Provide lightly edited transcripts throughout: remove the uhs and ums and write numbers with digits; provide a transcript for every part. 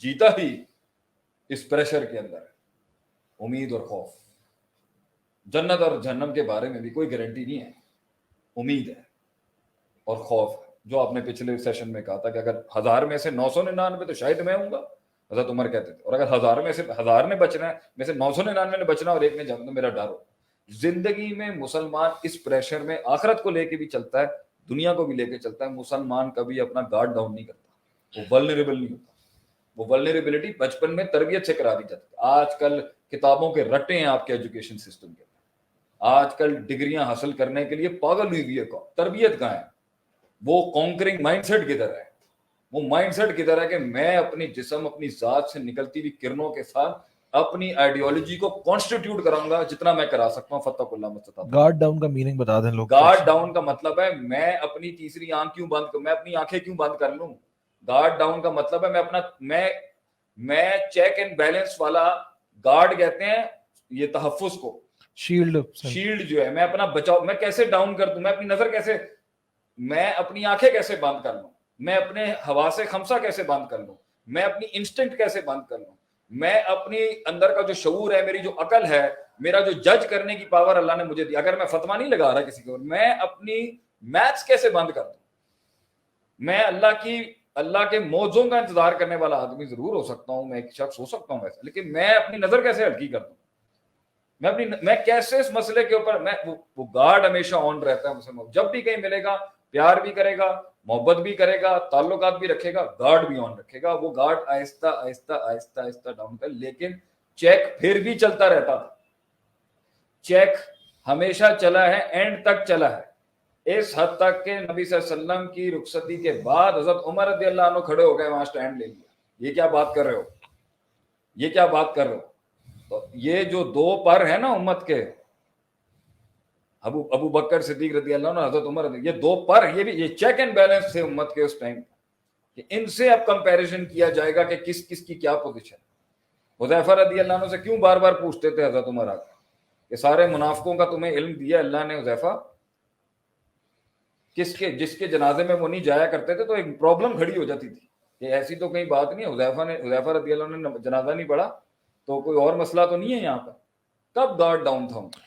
जीता ही इस प्रेशर के अंदर है, उम्मीद और खौफ। जन्नत और जहन्नम के बारे में भी कोई गारंटी नहीं है, उम्मीद है और खौफ है। जो आपने पिछले सेशन में कहा था कि अगर 1000 में से 999 तो शायद मैं हूँगा, हज़रत उमर कहते थे, और अगर 1000 में से 1000 ने बचना है, में से 999 ने बचना और एक ने जाना, तो मेरा डर हो। जिंदगी में मुसलमान इस प्रेशर में आखिरत को लेके भी चलता है, दुनिया को भी लेके चलता है। मुसलमान कभी अपना गार्ड डाउन नहीं करता, वो वल्नरेबल नहीं होता। वो वल्नरेबिलिटी बचपन में तरबियत से करा दी जाती है। आजकल किताबों के रट्टे हैं आपके एजुकेशन सिस्टम के, आजकल डिग्रियां हासिल करने के लिए पागल हुई हुई है। तरबियत कहाँ है? वो कॉन्करिंग माइंडसेट किधर है? वो माइंडसेट किधर है कि मैं अपनी जिस्म, अपनी जात से निकलती हुई किरणों के साथ अपनी आइडियोलॉजी को कॉन्स्टिट्यूट कराऊंगा जितना मैं करा सकता हूँ। फतकुल्लाह मस्तता। गार्ड डाउन का मीनिंग बता दें लोग। गार्ड डाउन का मतलब है मैं अपनी तीसरी आंख क्यों बंद कर, मैं अपनी आंखें क्यों बंद कर लूं? गार्ड डाउन का मतलब है मैं चेक एंड बैलेंस वाला गार्ड कहते हैं ये तहफ्फुज को। शील्ड जो है, मैं अपना बचाव, मैं कैसे डाउन कर दूं? मैं अपनी नजर कैसे, मैं अपनी आंखें कैसे बंद कर लूं? मैं अपने हवासे खमसा कैसे बंद कर लूं? मैं अपनी इंस्टिंक्ट कैसे बंद कर लूं? मैं अपनी अंदर का जो शऊर है, मेरी जो अकल है, मेरा जो जज करने की पावर अल्लाह ने मुझे दी, अगर मैं फतवा नहीं लगा रहा किसी को, मैं अपनी मैथ्स कैसे बंद कर दूं? मैं अल्लाह के मौजों का इंतजार करने वाला आदमी जरूर हो सकता हूं, मैं एक शख्स हो सकता हूं वैसे, लेकिन मैं अपनी नजर कैसे हल्की कर दूं? मैं कैसे इस मसले के ऊपर वो गार्ड हमेशा ऑन रहता है मुसलमान। जब भी कहीं मिलेगा प्यार भी करेगा, मोहब्बत भी करेगा, ताल्लुकात भी रखेगा, गार्ड भी ऑन रखेगा। वो गार्ड आहिस्ता आहिस्ता आहिस्ता आहिस्ता डाउन कर, लेकिन चेक फिर भी चलता रहता था। चेक हमेशा चला है, एंड तक चला है, इस हद तक के नबी सल्लल्लाहु अलैहि वसल्लम की रुखसती के बाद हजरत उमर रज़ियल्लाहु अन्हु खड़े हो गए, वहां स्टैंड ले लिया। ये क्या बात कर रहे हो? ये क्या बात कर रहे हो? तो ये जो दो पर है ना उम्मत के, अबू बकर सिद्दीक रज़ियल्लाहु अन्हु, हजरत उमर, ये दो पर, ये चेक एंड बैलेंस थे उम्मत के उस टाइम कि इनसे अब कंपैरिजन किया जाएगा कि किस किस की क्या पोजीशन। हुज़ैफा रज़ियल्लाहु अन्हु से क्यों बार बार पूछते थे हजरत उमर आकर कि सारे मुनाफिकों का तुम्हें इल्म दिया अल्लाह ने हुज़ैफा, जिसके जनाजे में वो नहीं जाया करते थे तो एक प्रॉब्लम खड़ी हो जाती थी कि ऐसी तो कहीं बात नहीं है, हुज़ैफा रज़ियल्लाहु अन्हु ने जनाजा नहीं पढ़ा तो कोई और मसला तो नहीं है यहाँ पर। कब गार्ड डाउन था उनका?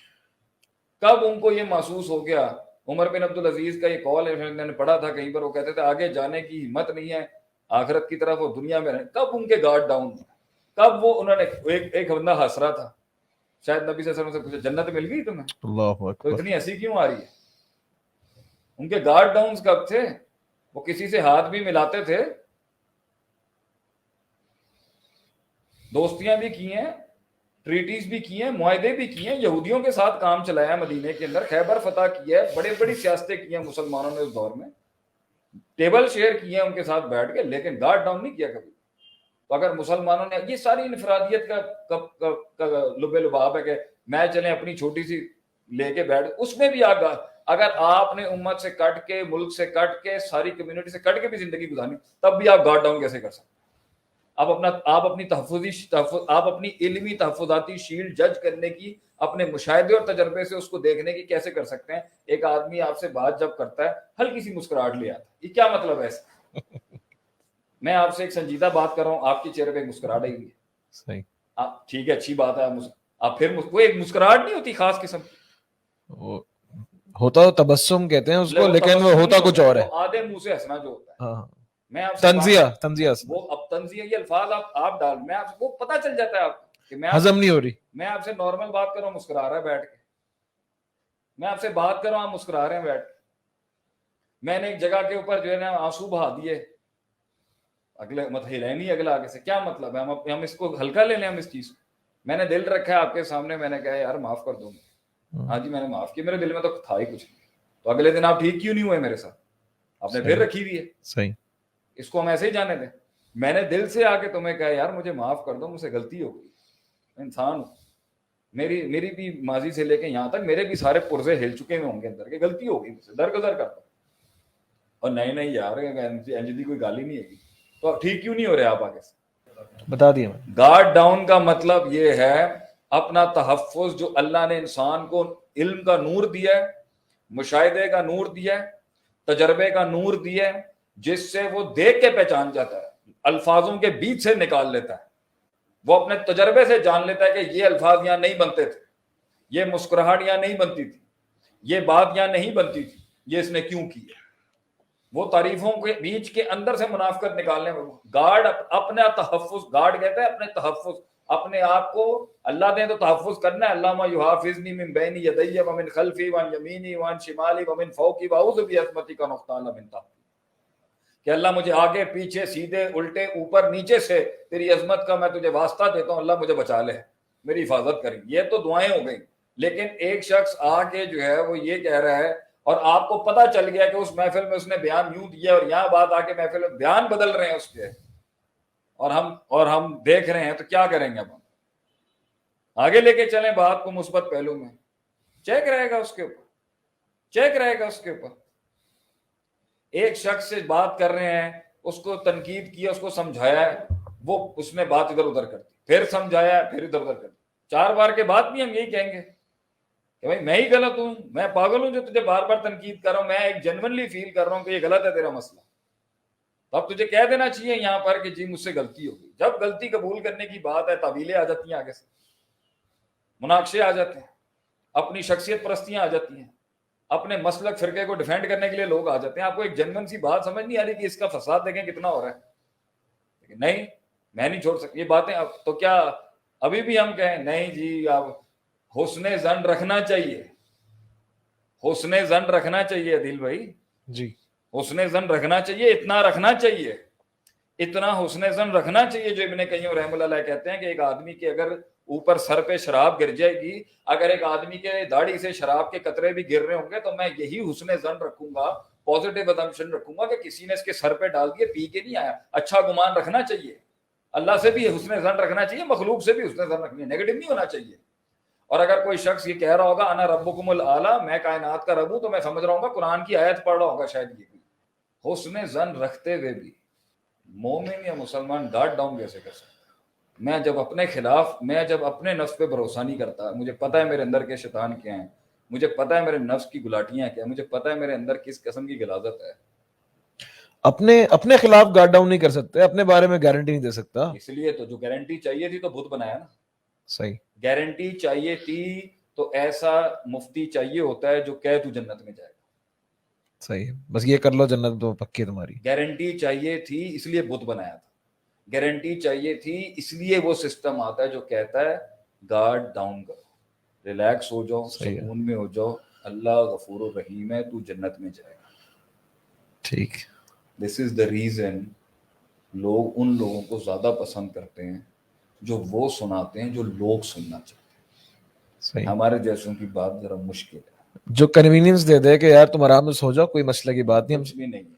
कब उनको ये महसूस हो गया? उमर बिन अब्दुल अजीज का ये कॉल मैंने पढ़ा था कहीं पर, वो कहते थे आगे जाने की हिम्मत नहीं है आखिरत की तरफ, वो दुनिया में रहे। कब उनके गार्ड डाउन? कब वो उन्होंने एक बंदा हंस रहा था, शायद नबी सल्लल्लाहु अलैहि वसल्लम से पूछा जन्नत मिल गई तुम्हें? तो इतनी हंसी क्यों आ रही है? उनके गार्ड डाउन कब थे? वो किसी से हाथ भी मिलाते थे, दोस्तियां भी की हैं, ट्रीटीज भी की हैं, मुआहदे भी किए हैं, यहूदियों के साथ काम चलाया मदीने के अंदर, खैबर फतह किया है, बड़ी बड़ी सियासतें की हैं मुसलमानों ने उस दौर में, टेबल शेयर किए हैं उनके साथ बैठ के, लेकिन गार्ड डाउन नहीं किया कभी। तो अगर मुसलमानों ने, ये सारी इनफरादियत का लुबे लुबाब है कि मैं चले अपनी छोटी सी लेके बैठ, उसमें भी अगर आपने उम्मत से कट के, मुल्क से कट के, सारी कम्युनिटी से कट के भी जिंदगी गुजारनी, तब भी आप गार्ड डाउन कैसे कर सकते? आप अपनी इल्मी तहफ़्फ़ुज़ाती शील्ड जज करने की, अपने मुशाहिदे और तजर्बे से उसको देखने की कैसे कर सकते हैं? एक आदमी आपसे बात जब करता है हल्की सी मुस्कुराहट ले आता है, ये क्या मतलब है इसका? मैं आपसे एक संजीदा बात कर रहा हूँ, आपके चेहरे पे मुस्कुराहट आई हुई है, सही, आप ठीक है, अच्छी बात है, आप फिर वो एक मुस्कुराहट नहीं होती खास किस्म, होता तो तबस्सुम कहते हैं उसको, लेकिन वो होता कुछ और है, आधे मुंह से हंसना जो होता है। हाँ, मैं आपसे तंजिया वो अब तंजिया ये अल्फाज आप डाल, मैं आपको पता चल जाता है आपको कि मैं हजम नहीं हो रही। मैं आपसे नॉर्मल बात कर रहा हूँ, मुस्कुरा रहा है बैठ के, मैं आपसे बात कर रहा हूँ, आप मुस्कुरा रहे हैं बैठ के। मैंने एक जगह के ऊपर जो है ना आंसू बहा दिए, अगले मत है नहीं अगला आगे से, क्या मतलब है? हम इसको हल्का ले लें, हम इस चीज को, मैंने दिल रखा है आपके सामने, मैंने कहा यार माफ कर दो, हाँ जी मैंने माफ किया, मेरे दिल में तो था ही कुछ नहीं, तो अगले दिन आप ठीक क्यों नहीं हुए मेरे साथ? आपने फिर रखी हुई है, सही, इसको हम ऐसे ही जाने दें? मैंने दिल से आके तुम्हें कहा यार मुझे माफ कर दो, मुझसे गलती हो गई, इंसान हूं, मेरी भी माजी से लेके यहाँ तक मेरे भी सारे पुर्जे हिल चुके हुए होंगे अंदर के, गलती हो गई मुझसे, दरगुजर करता, और नहीं यार एंजली कोई गाली नहीं है, तो आप ठीक क्यों नहीं हो रहे? आप आगे से बता दिया। गार्ड डाउन का मतलब ये है अपना तहफ्फुज, जो अल्लाह ने इंसान को इल्म का नूर दिया है, मुशाहिदे का नूर दिया है, तजर्बे का नूर दिया है, जिससे वो देख के पहचान जाता है। الفاظوں کے بیچ سے نکال لیتا ہے. وہ اپنے تجربے سے جان لیتا ہے کہ یہ الفاظ یہاں نہیں بنتے تھے, یہ مسکراہٹ یہاں نہیں بنتی تھی, یہ بات یہاں نہیں بنتی تھی, یہ اس نے کیوں کی ہے. وہ تعریفوں کے بیچ کے اندر سے منافقت نکالنے میں گارڈ اپنا تحفظ, گارڈ کہتا ہے اپنے تحفظ, اپنے آپ کو اللہ نے تو تحفظ کرنا ہے. اللہم یحافظنی من بین یدی ومن خلفی وعن یمینی وعن شمالی ومن فوقی واعوذ بعظمتک ان اغتال من تحتی, کہ اللہ مجھے آگے پیچھے سیدھے الٹے اوپر نیچے سے تیری عظمت کا میں تجھے واسطہ دیتا ہوں, اللہ مجھے بچا لے, میری حفاظت کریں. یہ تو دعائیں ہو گئیں. لیکن ایک شخص آ کے جو ہے وہ یہ کہہ رہا ہے اور آپ کو پتہ چل گیا کہ اس محفل میں اس نے بیان یوں دیا اور یہاں بات آ کے محفل میں بیان بدل رہے ہیں اس کے, اور ہم دیکھ رہے ہیں, تو کیا کریں گے. اب ہم آگے لے کے چلیں بات کو مثبت پہلو میں, چیک رہے گا اس کے اوپر, چیک رہے گا اس کے اوپر. ایک شخص سے بات کر رہے ہیں, اس کو تنقید کیا, اس کو سمجھایا ہے, وہ اس نے بات ادھر ادھر کر دی, پھر سمجھایا, پھر ادھر ادھر کر دی. 4 بار کے بعد بھی ہم یہی کہیں گے کہ بھائی میں ہی غلط ہوں, میں پاگل ہوں جو تجھے بار بار تنقید کر رہا ہوں, میں ایک جنونلی فیل کر رہا ہوں کہ یہ غلط ہے تیرا مسئلہ. تو اب تجھے کہہ دینا چاہیے یہاں پر کہ جی مجھ سے غلطی ہو گئی. جب غلطی قبول کرنے کی بات ہے, تعویلیں آ جاتی ہیں, آگے سے مناقشے آ جاتے ہیں, اپنی شخصیت پرستیاں آ جاتی ہیں, اپنے مسلک فرقے کو ڈیفینڈ کرنے کے لیے لوگ آ جاتے ہیں. آپ کو ایک جنون سی بات سمجھ نہیں آ رہی کہ اس کا فساد دیکھیں کتنا ہو رہا ہے, لیکن نہیں میں نہیں چھوڑ سکتی یہ باتیں. اب تو کیا ابھی بھی ہم کہیں نہیں جی آپ حسن ظن رکھنا چاہیے, حسن ظن رکھنا چاہیے عدیل بھائی جی, حسن ظن رکھنا چاہیے, اتنا رکھنا چاہیے, اتنا حسن ظن رکھنا چاہیے جو ابن قیم رحمہ اللہ علیہ کہتے ہیں کہ ایک آدمی کے اگر اوپر سر پہ شراب گر جائے گی, اگر ایک آدمی کے داڑھی سے شراب کے قطرے بھی گر رہے ہوں گے, تو میں یہی حسن ظن رکھوں گا, پازیٹیو اسامپشن رکھوں گا کہ کسی نے اس کے سر پہ ڈال دیے, پی کے نہیں آیا. اچھا گمان رکھنا چاہیے, اللہ سے بھی حسن ظن رکھنا چاہیے, مخلوق سے بھی حسن ظن رکھنا, نیگیٹو نہیں ہونا چاہیے. اور اگر کوئی شخص یہ کہہ رہا ہوگا انا ربکم الاعلی, میں کائنات کا رب ہوں, تو میں سمجھ رہا ہوں گا قرآن کی آیت پڑھ رہا ہوگا شاید. یہ بھی حسن ظن رکھتے ہوئے بھی مومن یا مسلمان گارڈ ڈاؤن کیسے کر سکتا؟ میں جب اپنے خلاف, میں جب اپنے نفس پہ بھروسہ نہیں کرتا, مجھے پتہ ہے میرے اندر کے شیطان کیا ہیں, مجھے پتہ ہے میرے نفس کی گلاٹیاں کیا ہیں, مجھے پتہ ہے میرے اندر کس قسم کی غلاظت ہے. اپنے خلاف گارڈ ڈاؤن نہیں کر سکتے, اپنے بارے میں گارنٹی نہیں دے سکتا. اس لیے تو جو گارنٹی چاہیے تھی تو بت بنایا نا. صحیح, گارنٹی چاہیے تھی تو ایسا مفتی چاہیے ہوتا ہے جو کہے تو جنت میں جائے گا. صحیح, بس یہ کر لو جنت تو پکی ہے تمہاری. گارنٹی چاہیے تھی اس لیے بت بنایا تھا. گارنٹی چاہیے تھی اس لیے وہ سسٹم آتا ہے جو کہتا ہے گارڈ ڈاؤن کرو, ریلیکس ہو جاؤ, سکون میں ہو جاؤ, اللہ غفور الرحیم ہے, تو جنت میں جائے گا. ٹھیک, دس از دا ریزن لوگ ان لوگوں کو زیادہ پسند کرتے ہیں جو وہ سناتے ہیں جو لوگ سننا چاہتے ہیں. صحیح, ہمارے جیسوں کی بات ذرا مشکل ہے, جو کنوینئنس دے دے کہ یار تم آرام سے سو جاؤ, کوئی مسئلہ کی بات نہیں, ہم کچھ بھی نہیں ہے,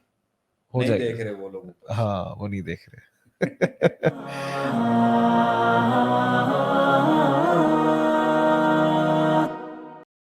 ہو نہیں جائے دیکھ رہے وہ لوگ. ہاں, وہ نہیں دیکھ رہے.